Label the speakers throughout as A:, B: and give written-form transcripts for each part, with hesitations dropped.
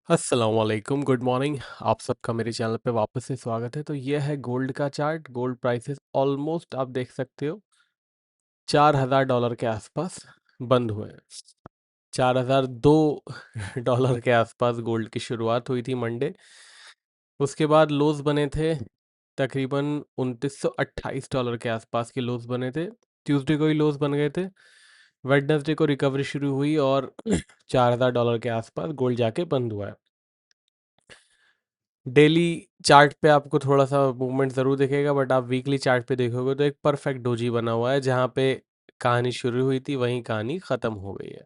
A: अस्सलाम वालेकुम, good morning. आप सबका मेरे चैनल पे वापस से स्वागत है। तो ये है गोल्ड का चार्ट। गोल्ड प्राइसेस ऑलमोस्ट आप देख सकते हो $4000 के आसपास बंद हुए हैं। 4002 के आसपास गोल्ड की शुरुआत हुई थी मंडे। उसके बाद लोज बने थे तकरीबन $2928 के आसपास के लोज बने थे। ट्यूसडे को ही लोज बन गए थे। वेडनेसडे को रिकवरी शुरू हुई और $4000 के आसपास गोल्ड जाके बंद हुआ है। डेली चार्ट पे आपको थोड़ा सा मूवमेंट ज़रूर दिखेगा, बट आप वीकली चार्ट पे देखोगे तो एक परफेक्ट डोजी बना हुआ है। जहाँ पे कहानी शुरू हुई थी वहीं कहानी ख़त्म हो गई है।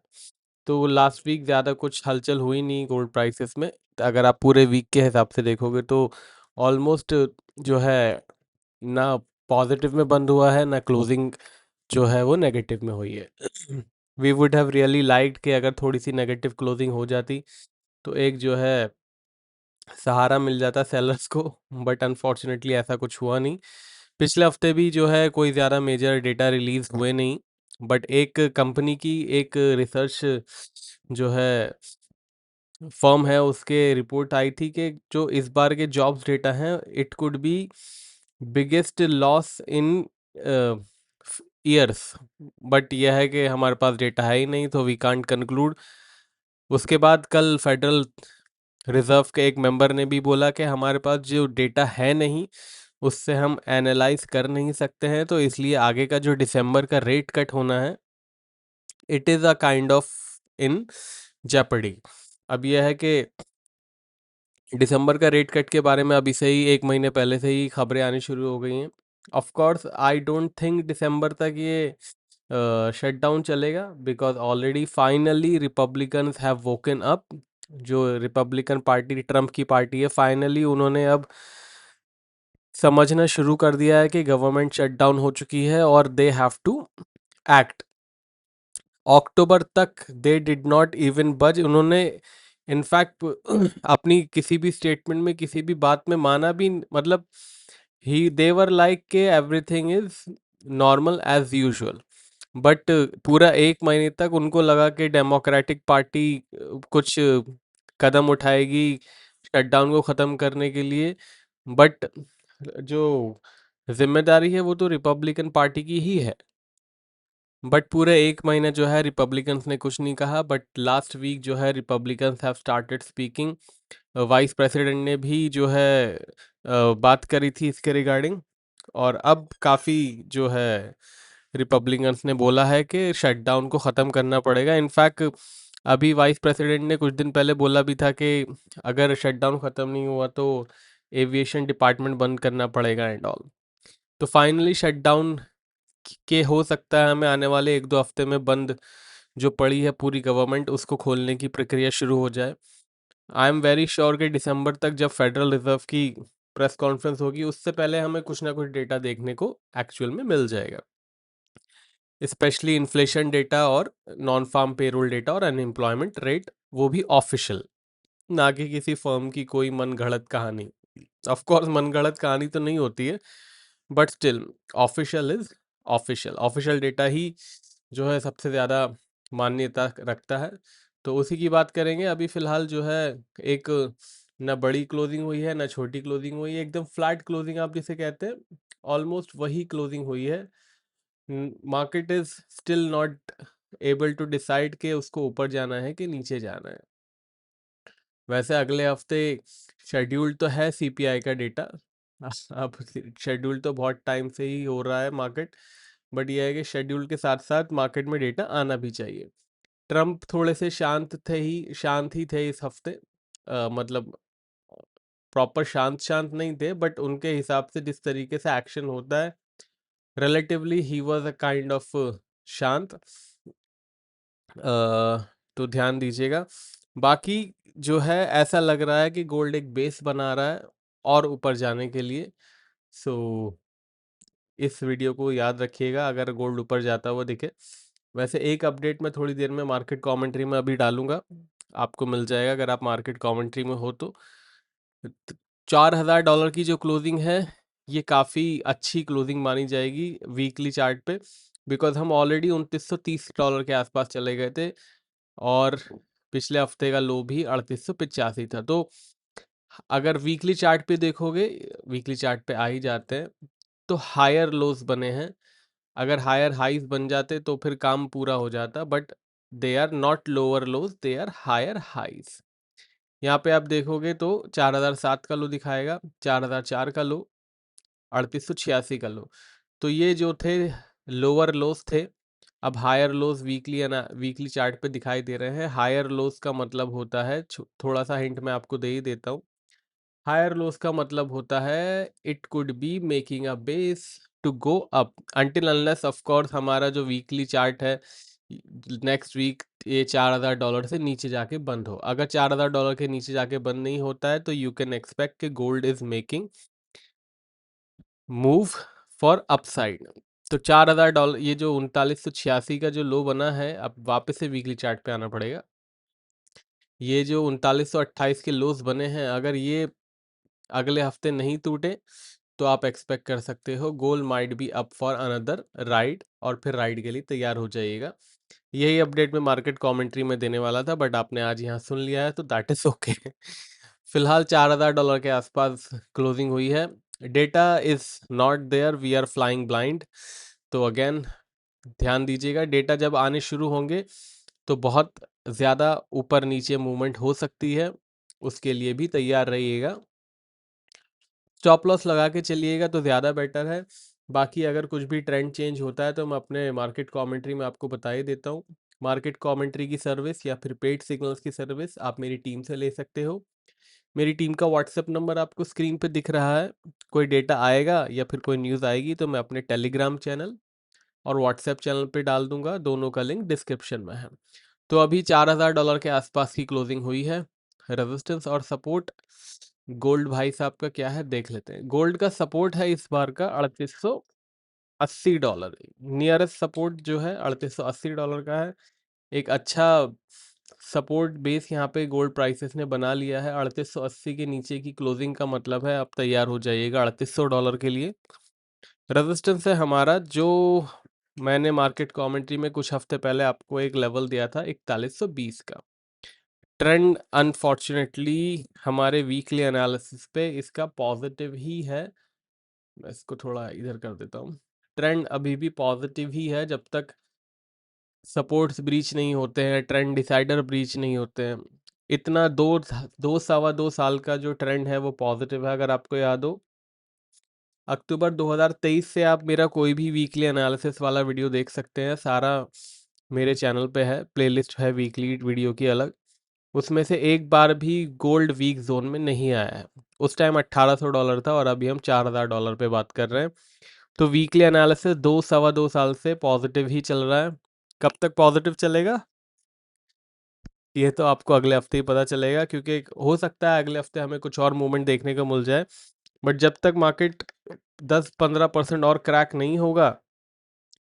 A: तो लास्ट वीक ज़्यादा कुछ हलचल हुई नहीं गोल्ड प्राइसेस में। अगर आप पूरे वीक के हिसाब से देखोगे तो ऑलमोस्ट जो है ना पॉजिटिव में बंद हुआ है, ना क्लोजिंग जो है वो नेगेटिव में हुई है। We would have really liked कि अगर थोड़ी सी नेगेटिव क्लोजिंग हो जाती तो एक जो है सहारा मिल जाता सेलर्स को, बट अनफॉर्चुनेटली ऐसा कुछ हुआ नहीं। पिछले हफ्ते भी जो है कोई ज़्यादा मेजर डेटा रिलीज हुए नहीं, बट एक कंपनी की एक रिसर्च जो है फर्म है उसके रिपोर्ट आई थी कि जो इस बार के जॉब्स डेटा हैं it could B biggest loss in years. But यह है कि हमारे पास डेटा है ही नहीं, तो वी कांट कंक्लूड। उसके बाद कल फेडरल रिजर्व के एक मेंबर ने भी बोला कि हमारे पास जो डेटा है नहीं उससे हम एनालाइज कर नहीं सकते हैं, तो इसलिए आगे का जो दिसंबर का रेट कट होना है it is a kind of in jeopardy. अब यह है कि दिसंबर का रेट कट के बारे में अभी से ही 1 महीने पहले से ही खबरें आनी शुरू हो गई हैं। Of course I don't think दिसंबर तक ये शट डाउन चलेगा, because already finally Republicans have woken up. जो रिपब्लिकन पार्टी ट्रम्प की पार्टी है, फाइनली उन्होंने अब समझना शुरू कर दिया है कि गवर्नमेंट शट डाउन हो चुकी है और दे हैव टू एक्ट। अक्टूबर तक दे डिड नॉट इवन बज। उन्होंने इनफैक्ट अपनी किसी भी स्टेटमेंट में किसी भी बात में माना भी, मतलब ही देवर लाइक के everything is normal as usual. But पूरा 1 महीने तक उनको लगा कि डेमोक्रेटिक पार्टी कुछ कदम उठाएगी शटडाउन को ख़त्म करने के लिए, बट जो जिम्मेदारी है वो तो रिपब्लिकन पार्टी की ही है। बट पूरे 1 महीने जो है रिपब्लिकन्स ने कुछ नहीं कहा, बट लास्ट वीक जो है Republicans have started speaking. Vice president ने भी जो है बात करी थी इसके रिगार्डिंग, और अब काफ़ी जो है रिपब्लिकन्स ने बोला है कि शटडाउन को ख़त्म करना पड़ेगा। इनफैक्ट अभी वाइस प्रेसिडेंट ने कुछ दिन पहले बोला भी था कि अगर शटडाउन ख़त्म नहीं हुआ तो एविएशन डिपार्टमेंट बंद करना पड़ेगा एंड ऑल। तो फाइनली शटडाउन के हो सकता है हमें आने वाले 1-2 हफ्ते में बंद जो पड़ी है पूरी गवर्नमेंट उसको खोलने की प्रक्रिया शुरू हो जाए। आई एम वेरी श्योर कि दिसंबर तक जब फेडरल रिजर्व की प्रेस कॉन्फ्रेंस होगी उससे पहले हमें कुछ ना कुछ डेटा देखने को एक्चुअल में मिल जाएगा, स्पेशली इन्फ्लेशन डेटा और नॉन फार्म पेरोल डेटा और अनएम्प्लॉयमेंट रेट, वो भी ऑफिशियल, ना कि किसी फर्म की कोई मन गढ़ंत कहानी। ऑफ कोर्स मन गढ़ंत कहानी तो नहीं होती है, but still official is official. Official data ही जो है सबसे ज़्यादा मान्यता रखता है। तो उसी की बात करेंगे। अभी फ़िलहाल जो है एक ना बड़ी क्लोजिंग हुई है ना छोटी क्लोजिंग हुई है, एकदम फ्लैट क्लोजिंग आप जिसे कहते हैं, ऑलमोस्ट वही क्लोजिंग हुई है। Market is still not able to decide कि उसको ऊपर जाना है कि नीचे जाना है। वैसे अगले हफ्ते शेड्यूल तो है सीपीआई का डेटा। अब शेड्यूल तो बहुत टाइम से ही हो रहा है मार्केट, बट यह है कि शेड्यूल के साथ साथ मार्केट में डेटा आना भी चाहिए। ट्रम्प थोड़े से शांत ही थे इस हफ्ते। मतलब प्रॉपर शांत शांत नहीं थे, बट उनके हिसाब से जिस तरीके से एक्शन होता है relatively he was a kind of शांत। तो ध्यान दीजिएगा। बाकी जो है ऐसा लग रहा है कि गोल्ड एक बेस बना रहा है और ऊपर जाने के लिए। सो इस वीडियो को याद रखिएगा अगर गोल्ड ऊपर जाता हुआ दिखे। वैसे एक अपडेट मैं थोड़ी देर में मार्केट कमेंट्री में अभी डालूंगा, आपको मिल जाएगा अगर आप मार्केट कमेंट्री में हो तो। $4000 की जो क्लोजिंग है ये काफ़ी अच्छी क्लोजिंग मानी जाएगी वीकली चार्ट पे, बिकॉज हम ऑलरेडी $2930 के आसपास चले गए थे। और पिछले हफ्ते का लो भी 3885 था। तो अगर वीकली चार्ट पे देखोगे, वीकली चार्ट पे आ ही जाते हैं, तो हायर लोज बने हैं। अगर हायर हाइज बन जाते तो फिर काम पूरा हो जाता, but they are not lower lows, they are higher highs. यहाँ पे आप देखोगे तो 4007 का लो दिखाएगा, 4004 का लो, 3886 का लो। तो ये जो थे लोअर लोज थे। अब हायर लोज वीकली चार्ट पे दिखाई दे रहे हैं। हायर लोज का मतलब होता है, थोड़ा सा हिंट मैं आपको दे ही देता हूँ। हायर लोज का मतलब होता है it could be making a base to go up until unless of course हमारा जो वीकली चार्ट है नेक्स्ट वीक ये $4000 से नीचे जाके बंद हो। अगर $4000 के नीचे जाके बंद नहीं होता है तो यू कैन एक्सपेक्ट कि gold is making move for upside. तो $4000, ये जो 3986 का जो लो बना है, अब वापस से वीकली चार्ट पे आना पड़ेगा। ये जो 3928 के लोज बने हैं, अगर ये अगले हफ्ते नहीं टूटे तो आप एक्सपेक्ट कर सकते हो gold might be up for another ride, और फिर राइड के लिए तैयार हो जाइएगा। यही अपडेट मैं मार्केट कमेंट्री में देने वाला था, बट आपने आज यहाँ सुन लिया है तो दैट इज ओके। फिलहाल $4000 के आसपास क्लोजिंग हुई है। Data is not there, we are flying blind. तो अगेन ध्यान दीजिएगा, डेटा जब आने शुरू होंगे तो बहुत ज़्यादा ऊपर नीचे मूवमेंट हो सकती है, उसके लिए भी तैयार रहिएगा। स्टॉप लॉस लगा के चलिएगा तो ज़्यादा बेटर है। बाकी अगर कुछ भी ट्रेंड चेंज होता है तो मैं अपने मार्केट कमेंट्री में आपको बता ही देता हूँ। मार्केट कमेंट्री की सर्विस या फिर पेड सिग्नल्स की सर्विस आप मेरी टीम से ले सकते हो। मेरी टीम का व्हाट्सएप नंबर आपको स्क्रीन पे दिख रहा है। कोई डेटा आएगा या फिर कोई न्यूज़ आएगी तो मैं अपने टेलीग्राम चैनल और व्हाट्सएप चैनल पे डाल दूंगा, दोनों का लिंक डिस्क्रिप्शन में है। तो अभी $4000 के आसपास की क्लोजिंग हुई है। रेजिस्टेंस और सपोर्ट गोल्ड भाई साहब का क्या है देख लेते हैं। गोल्ड का सपोर्ट है इस बार का $3880। नियरेस्ट सपोर्ट जो है $3880 का है। एक अच्छा सपोर्ट बेस यहाँ पे गोल्ड प्राइसेस ने बना लिया है। 3880 के नीचे की क्लोजिंग का मतलब है आप तैयार हो जाइएगा $3800 के लिए। रेजिस्टेंस है हमारा, जो मैंने मार्केट कमेंट्री में कुछ हफ्ते पहले आपको एक लेवल दिया था 4120 का। ट्रेंड अनफॉर्चुनेटली हमारे वीकली एनालिसिस पे इसका पॉजिटिव ही है। मैं इसको थोड़ा इधर कर देता हूँ। ट्रेंड अभी भी पॉजिटिव ही है जब तक सपोर्ट्स ब्रीच नहीं होते हैं, ट्रेंड डिसाइडर ब्रीच नहीं होते हैं। इतना दो सवा दो साल का जो ट्रेंड है वो पॉजिटिव है। अगर आपको याद हो, अक्टूबर 2023 से आप मेरा कोई भी वीकली एनालिसिस वाला वीडियो देख सकते हैं। सारा मेरे चैनल पे है, प्लेलिस्ट है वीकली वीडियो की अलग। उसमें से एक बार भी गोल्ड वीक जोन में नहीं आया है। उस टाइम $1800 था और अभी हम $4000 पे बात कर रहे हैं। तो वीकली एनालिसिस दो सवा दो साल से पॉजिटिव ही चल रहा है। कब तक पॉजिटिव चलेगा ये तो आपको अगले हफ्ते ही पता चलेगा, क्योंकि हो सकता है अगले हफ्ते हमें कुछ और मूवमेंट देखने को मिल जाए। बट जब तक मार्केट 10-15% और क्रैक नहीं होगा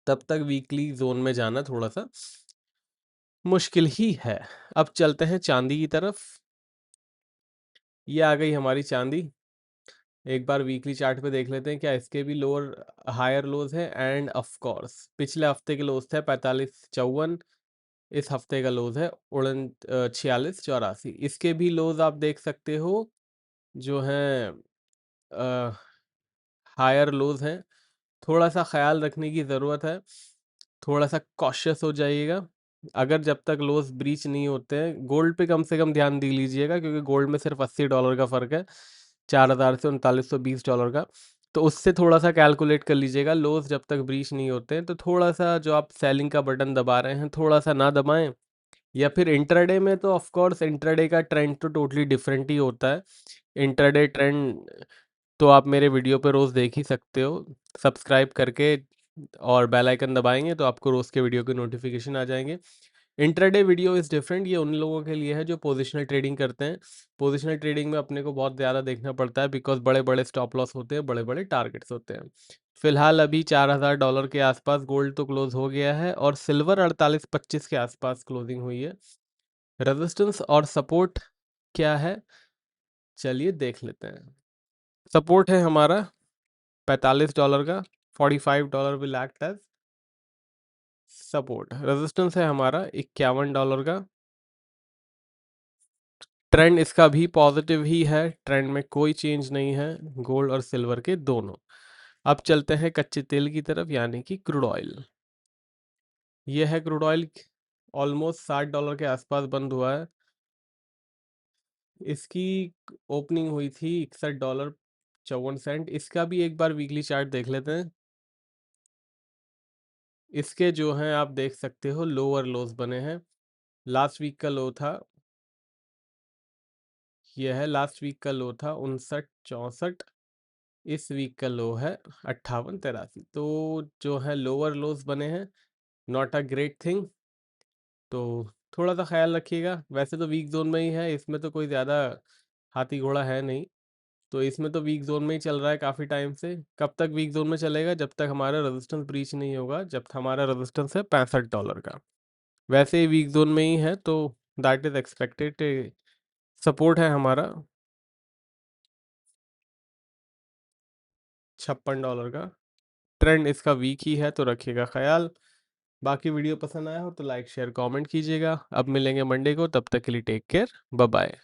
A: तब तक वीकली जोन में जाना थोड़ा सा मुश्किल ही है। अब चलते हैं चांदी की तरफ। ये आ गई हमारी चांदी। एक बार वीकली चार्ट पे देख लेते हैं क्या इसके भी लोअर हायर लोज है। एंड ऑफ कोर्स पिछले हफ्ते के लोज थे 4554, इस हफ्ते का लोज है 4684। इसके भी लोज आप देख सकते हो जो हैं हायर लोज हैं। थोड़ा सा ख्याल रखने की ज़रूरत है, थोड़ा सा कॉशियस हो जाइएगा। अगर जब तक लोस ब्रीच नहीं होते हैं, गोल्ड पे कम से कम ध्यान दे लीजिएगा, क्योंकि गोल्ड में सिर्फ $80 का फ़र्क है 4000 से $3920 का। तो उससे थोड़ा सा कैलकुलेट कर लीजिएगा। लोस जब तक ब्रीच नहीं होते हैं तो थोड़ा सा जो आप सेलिंग का बटन दबा रहे हैं थोड़ा सा ना दबाएं। या फिर इंट्राडे में तो ऑफ कोर्स इंट्राडे का ट्रेंड तो टोटली डिफरेंट ही होता है। इंट्राडे ट्रेंड तो आप मेरे वीडियो पे रोज़ देख ही सकते हो सब्सक्राइब करके, और बेल आइकन दबाएंगे तो आपको रोज़ के वीडियो के नोटिफिकेशन आ जाएंगे। इंट्राडे वीडियो इज़ डिफरेंट, ये उन लोगों के लिए है जो पोजिशनल ट्रेडिंग करते हैं। पोजिशनल ट्रेडिंग में अपने को बहुत ज़्यादा देखना पड़ता है, बिकॉज बड़े बड़े स्टॉप लॉस होते हैं, बड़े बड़े टारगेट्स होते हैं। फिलहाल अभी $4000 के आसपास गोल्ड तो क्लोज हो गया है, और सिल्वर 4825 के आसपास क्लोजिंग हुई है। रेजिस्टेंस और सपोर्ट क्या है चलिए देख लेते हैं। सपोर्ट है हमारा $45 का, $45 will act as support. Resistance है हमारा $51 का, ट्रेंड इसका भी पॉजिटिव ही है, ट्रेंड में कोई चेंज नहीं है, गोल्ड और सिल्वर के दोनों। अब चलते हैं कच्चे तेल की तरफ, यानी कि क्रूड ऑयल। ये है क्रूड ऑयल, ऑलमोस्ट $60 के आसपास बंद हुआ है। इसकी ओपनिंग हुई थी $61.54। इसका भी एक बार वीकली चार्ट देख लेते हैं। इसके जो हैं आप देख सकते हो लोअर लोज बने हैं। लास्ट वीक का लो था, यह है लास्ट वीक का लो था 59.64। इस वीक का लो है 58.83। तो जो है लोअर लोज बने हैं, नॉट अ ग्रेट थिंग। तो थोड़ा सा ख्याल रखिएगा। वैसे तो वीक जोन में ही है, इसमें तो कोई ज़्यादा हाथी घोड़ा है नहीं। तो इसमें तो वीक जोन में ही चल रहा है काफ़ी टाइम से। कब तक वीक जोन में चलेगा? जब तक हमारा रेजिस्टेंस ब्रीच नहीं होगा, जब हमारा रेजिस्टेंस है $65 का। वैसे ही वीक जोन में ही है, तो दैट इज़ एक्सपेक्टेड। सपोर्ट है हमारा $56 का। ट्रेंड इसका वीक ही है, तो रखिएगा ख्याल। बाकी वीडियो पसंद आया हो तो लाइक शेयर कमेंट कीजिएगा। अब मिलेंगे मंडे को, तब तक के लिए टेक केयर, बाय बाय।